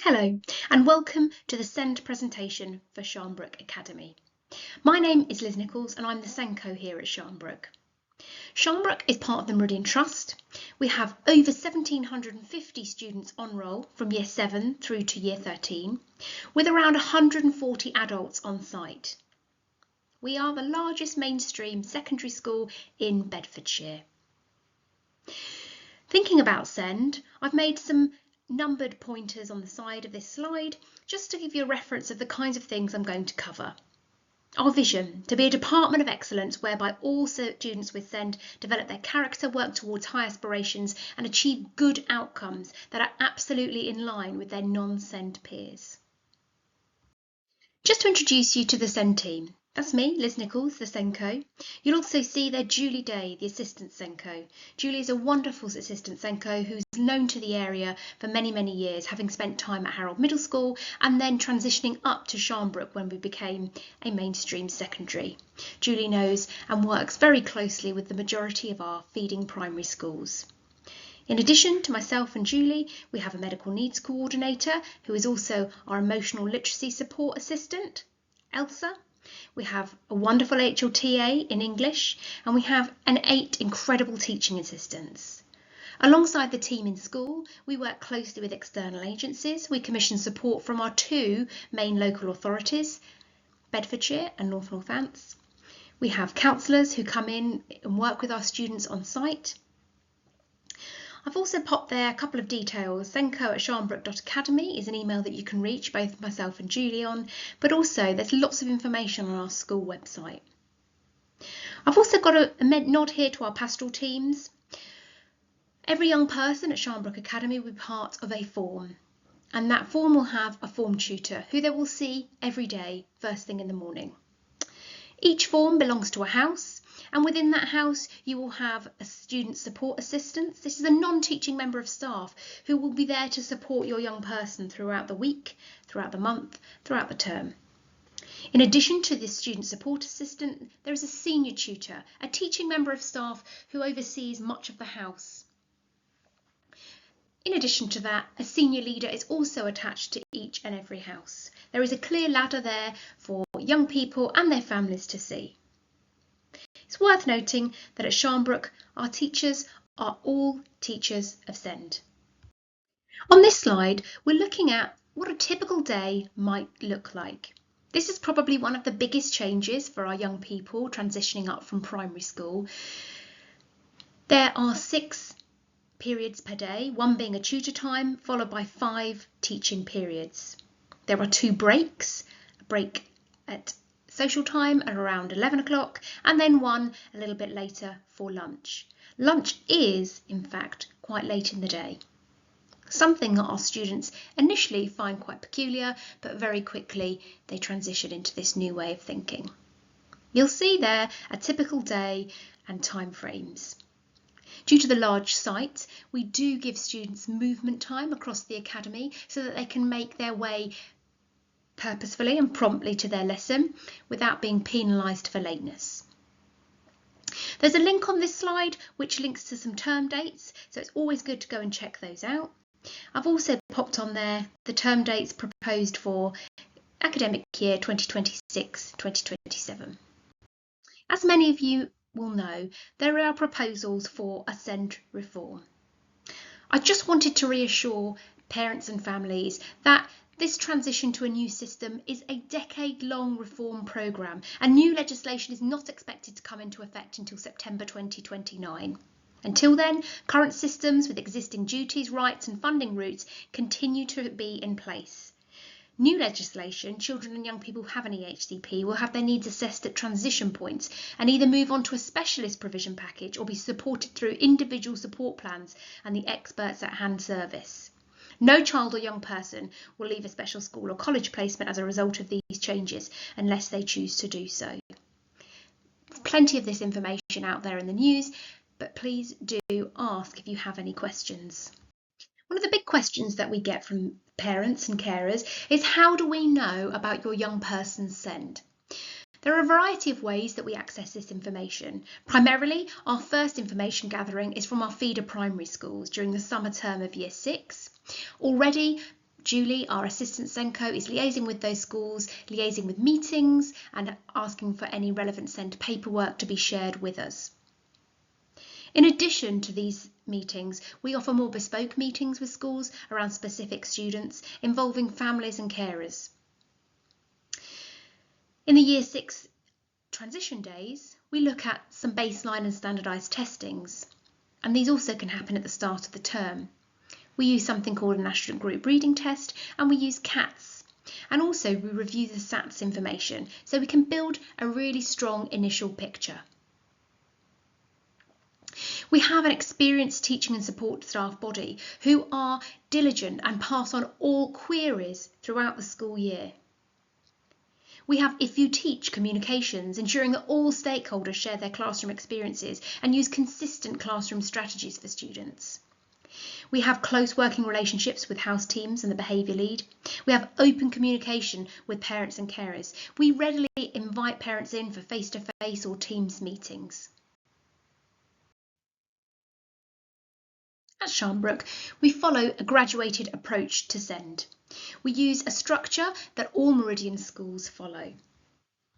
Hello and welcome to the SEND presentation for Sharnbrook Academy. My name is Liz Nichols and I'm the SENCO here at Sharnbrook. Sharnbrook is part of the Meridian Trust. We have over 1,750 students on roll from Year 7 through to Year 13, with around 140 adults on site. We are the largest mainstream secondary school in Bedfordshire. Thinking about SEND, I've made some numbered pointers on the side of this slide just to give you a reference of the kinds of things I'm going to cover. Our vision: to be a department of excellence whereby all students with SEND develop their character, work towards high aspirations and achieve good outcomes that are absolutely in line with their non-SEND peers. Just to introduce you to the SEND team. That's me, Liz Nichols, the SENCO. You'll also see there Julie Day, the Assistant SENCO. Julie is a wonderful Assistant SENCO who's known to the area for many, many years, having spent time at Harold Middle School and then transitioning up to Sharnbrook when we became a mainstream secondary. Julie knows and works very closely with the majority of our feeding primary schools. In addition to myself and Julie, we have a medical needs coordinator who is also our emotional literacy support assistant, Elsa. We have a wonderful HLTA in English, and we have 8 incredible teaching assistants. Alongside the team in school, we work closely with external agencies. We commission support from our 2 main local authorities, Bedfordshire and North Northants. We have counsellors who come in and work with our students on site. I've also popped there a couple of details. senco@sharnbrook.academy is an email that you can reach both myself and Julie on, but also there's lots of information on our school website. I've also got a nod here to our pastoral teams. Every young person at Sharnbrook Academy will be part of a form, and that form will have a form tutor who they will see every day, first thing in the morning. Each form belongs to a house, and within that house you will have a student support assistant. This is a non-teaching member of staff who will be there to support your young person throughout the week, throughout the month, throughout the term. In addition to this student support assistant, there is a senior tutor, a teaching member of staff who oversees much of the house. In addition to that, a senior leader is also attached to each and every house. There is a clear ladder there for young people and their families to see. It's worth noting that at Sharnbrook, our teachers are all teachers of SEND. On this slide, we're looking at what a typical day might look like. This is probably one of the biggest changes for our young people transitioning up from primary school. There are 6 periods per day, one being a tutor time, followed by 5 teaching periods. There are 2 breaks, a break at social time at around 11 o'clock and then one a little bit later for lunch. Lunch is, in fact, quite late in the day. Something that our students initially find quite peculiar, but very quickly they transition into this new way of thinking. You'll see there a typical day and time frames. Due to the large site, we do give students movement time across the academy so that they can make their way purposefully and promptly to their lesson without being penalised for lateness. There's a link on this slide which links to some term dates, so it's always good to go and check those out. I've also popped on there the term dates proposed for academic year 2026-2027. As many of you will know, there are proposals for a SEND reform. I just wanted to reassure parents and families that this transition to a new system is a decade-long reform programme, and new legislation is not expected to come into effect until September 2029. Until then, current systems with existing duties, rights and funding routes continue to be in place. New legislation, children and young people who have an EHCP will have their needs assessed at transition points and either move on to a specialist provision package or be supported through individual support plans and the experts at hand service. No child or young person will leave a special school or college placement as a result of these changes unless they choose to do so. There's plenty of this information out there in the news, but please do ask if you have any questions. One of the big questions that we get from parents and carers is, how do we know about your young person's SEND? There are a variety of ways that we access this information. Primarily, our first information gathering is from our feeder primary schools during the summer term of Year 6. Already, Julie, our assistant SENCO, is liaising with those schools, liaising with meetings and asking for any relevant SEND paperwork to be shared with us. In addition to these meetings, we offer more bespoke meetings with schools around specific students, involving families and carers. In the Year 6 transition days, we look at some baseline and standardised testings, and these also can happen at the start of the term. We use something called a National Group Reading Test, and we use CATS. And also we review the SATs information so we can build a really strong initial picture. We have an experienced teaching and support staff body who are diligent and pass on all queries throughout the school year. We have If You Teach communications, ensuring that all stakeholders share their classroom experiences and use consistent classroom strategies for students. We have close working relationships with house teams and the behaviour lead. We have open communication with parents and carers. We readily invite parents in for face-to-face or Teams meetings. At Sharnbrook, we follow a graduated approach to SEND. We use a structure that all Meridian schools follow.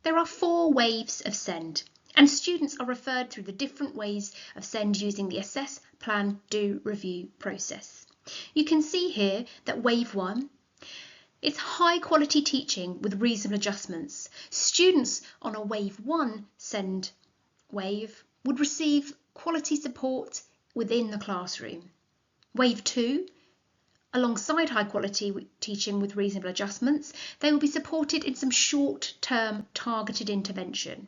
There are 4 waves of SEND, and students are referred through the different ways of SEND using the assess, plan, do, review process. You can see here that wave 1, it's high quality teaching with reasonable adjustments. Students on a wave 1 SEND wave would receive quality support within the classroom. Wave 2, alongside high quality teaching with reasonable adjustments, they will be supported in some short-term targeted intervention.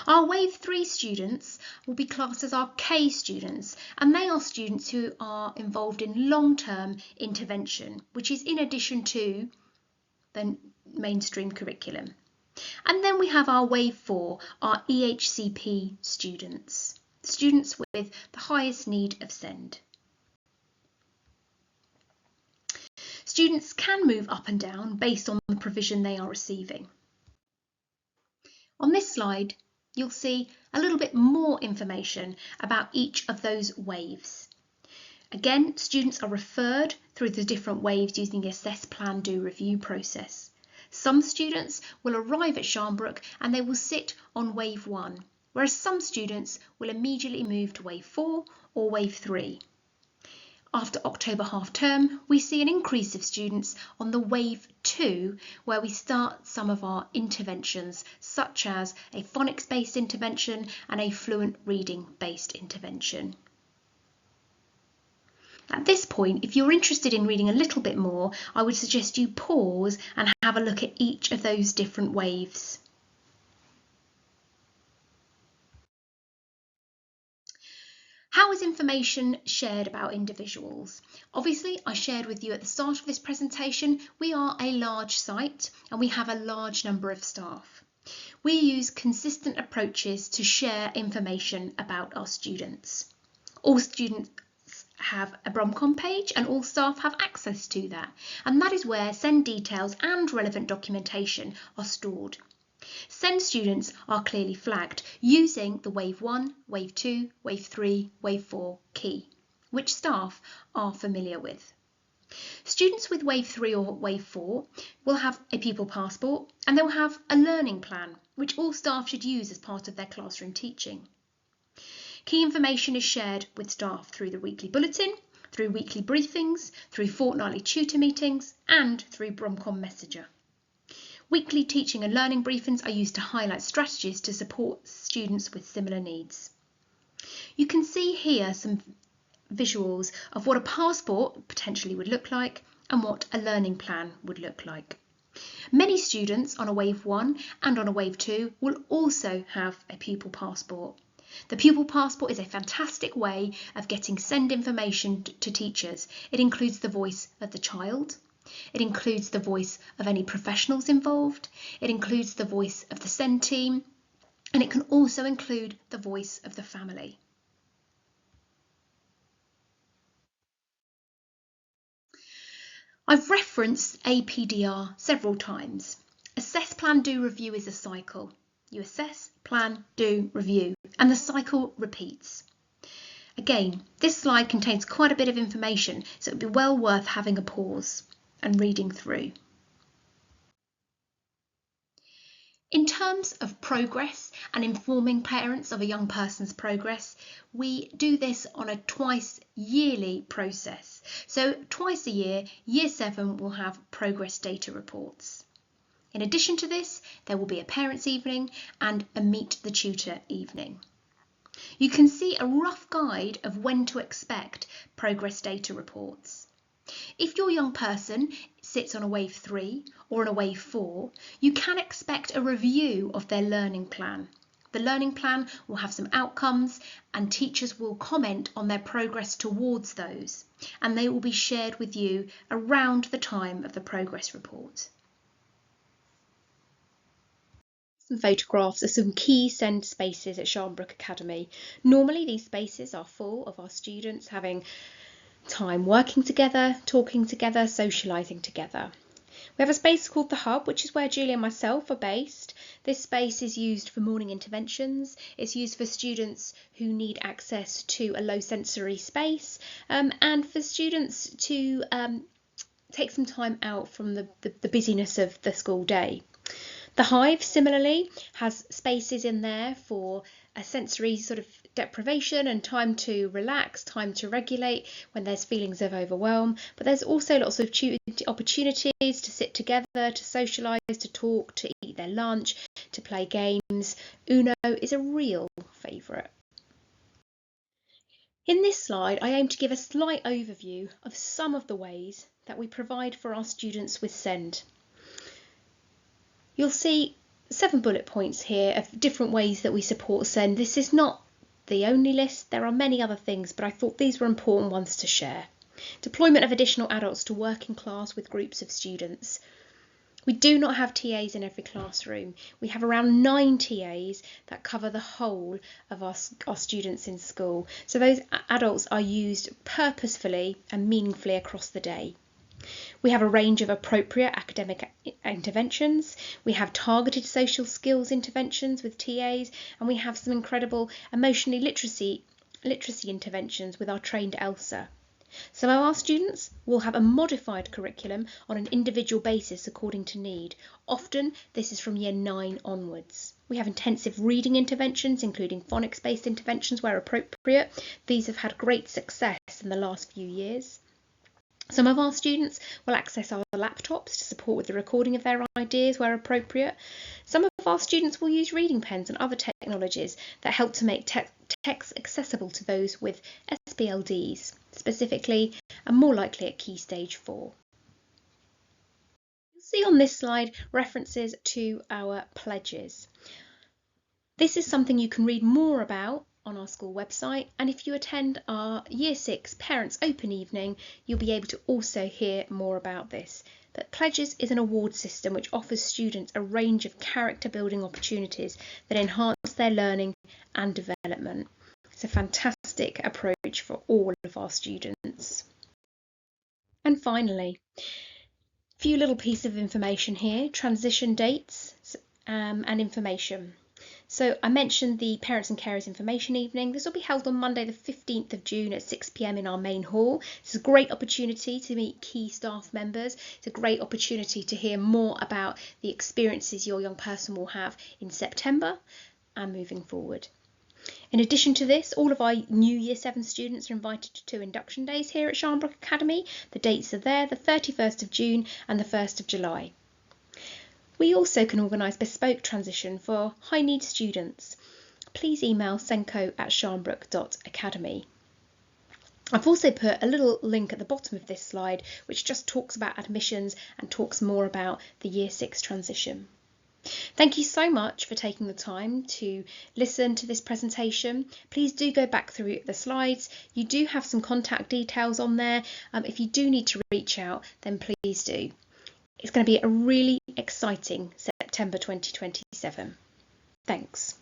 Our Wave 3 students will be classed as our K students, and they are students who are involved in long-term intervention, which is in addition to the mainstream curriculum. And then we have our Wave 4, our EHCP students, students with the highest need of SEND. Students can move up and down based on the provision they are receiving. On this slide, you'll see a little bit more information about each of those waves. Again, students are referred through the different waves using the assess, plan, do, review process. Some students will arrive at Sharnbrook and they will sit on wave 1, whereas some students will immediately move to wave 4 or wave 3. After October half term, we see an increase of students on the wave 2, where we start some of our interventions, such as a phonics-based intervention and a fluent reading-based intervention. At this point, if you're interested in reading a little bit more, I would suggest you pause and have a look at each of those different waves. How is information shared about individuals? Obviously, I shared with you at the start of this presentation, we are a large site and we have a large number of staff. We use consistent approaches to share information about our students. All students have a Bromcom page and all staff have access to that, and that is where SEND details and relevant documentation are stored. SEND students are clearly flagged using the Wave 1, Wave 2, Wave 3, Wave 4 key, which staff are familiar with. Students with Wave 3 or Wave 4 will have a pupil passport and they will have a learning plan, which all staff should use as part of their classroom teaching. Key information is shared with staff through the weekly bulletin, through weekly briefings, through fortnightly tutor meetings and through Bromcom Messenger. Weekly teaching and learning briefings are used to highlight strategies to support students with similar needs. You can see here some visuals of what a passport potentially would look like and what a learning plan would look like. Many students on a Wave 1 and on a Wave 2 will also have a pupil passport. The pupil passport is a fantastic way of getting SEND information to teachers. It includes the voice of the child. It includes the voice of any professionals involved. It includes the voice of the SEND team, and it can also include the voice of the family. I've referenced APDR several times. Assess, plan, do, review is a cycle. You assess, plan, do, review, and the cycle repeats. Again, this slide contains quite a bit of information, so it would be well worth having a pause and reading through. In terms of progress and informing parents of a young person's progress, we do this on a twice yearly process. So twice a year, Year 7 will have progress data reports. In addition to this, there will be a parents' evening and a meet the tutor evening. You can see a rough guide of when to expect progress data reports. If your young person sits on a wave 3 or on a wave 4, you can expect a review of their learning plan. The learning plan will have some outcomes and teachers will comment on their progress towards those, and they will be shared with you around the time of the progress report. Some photographs of some key SEND spaces at Sharnbrook Academy. Normally these spaces are full of our students having time working together, talking together, socialising together. We have a space called the Hub, which is where Julie and myself are based. This space is used for morning interventions. It's used for students who need access to a low sensory space and for students to take some time out from the busyness of the school day. The Hive similarly has spaces in there for a sensory sort of deprivation and time to relax, time to regulate when there's feelings of overwhelm, but there's also lots of opportunities to sit together, to socialise, to talk, to eat their lunch, to play games. Uno is a real favourite. In this slide, I aim to give a slight overview of some of the ways that we provide for our students with SEND. You'll see 7 bullet points here of different ways that we support SEND. This is not the only list, there are many other things, but I thought these were important ones to share. Deployment of additional adults to work in class with groups of students. We do not have TAs in every classroom. We have around 9 TAs that cover the whole of our students in school. So those adults are used purposefully and meaningfully across the day. We have a range of appropriate academic interventions. We have targeted social skills interventions with TAs, and we have some incredible emotional literacy interventions with our trained ELSA. Some of our students will have a modified curriculum on an individual basis according to need. Often this is from year 9 onwards. We have intensive reading interventions, including phonics-based interventions where appropriate. These have had great success in the last few years. Some of our students will access our laptops to support with the recording of their ideas where appropriate. Some of our students will use reading pens and other technologies that help to make text accessible to those with SPLDs, specifically and more likely at Key Stage 4. You'll see on this slide references to our pledges. This is something you can read more about on our school website, and if you attend our Year 6 Parents Open Evening, you'll be able to also hear more about this. But Pledges is an award system which offers students a range of character building opportunities that enhance their learning and development. It's a fantastic approach for all of our students. And finally, a few little pieces of information here, transition dates and information. So I mentioned the Parents and Carers Information Evening. This will be held on Monday the 15th of June at 6 p.m. in our main hall. It's a great opportunity to meet key staff members. It's a great opportunity to hear more about the experiences your young person will have in September and moving forward. In addition to this, all of our new Year 7 students are invited to 2 induction days here at Sharnbrook Academy. The dates are there, the 31st of June and the 1st of July. We also can organise bespoke transition for high need students. Please email senko@sharnbrook.academy. I've also put a little link at the bottom of this slide which just talks about admissions and talks more about the Year 6 transition. Thank you so much for taking the time to listen to this presentation. Please do go back through the slides. You do have some contact details on there. If you do need to reach out, then please do. It's going to be a really exciting September 2027. Thanks.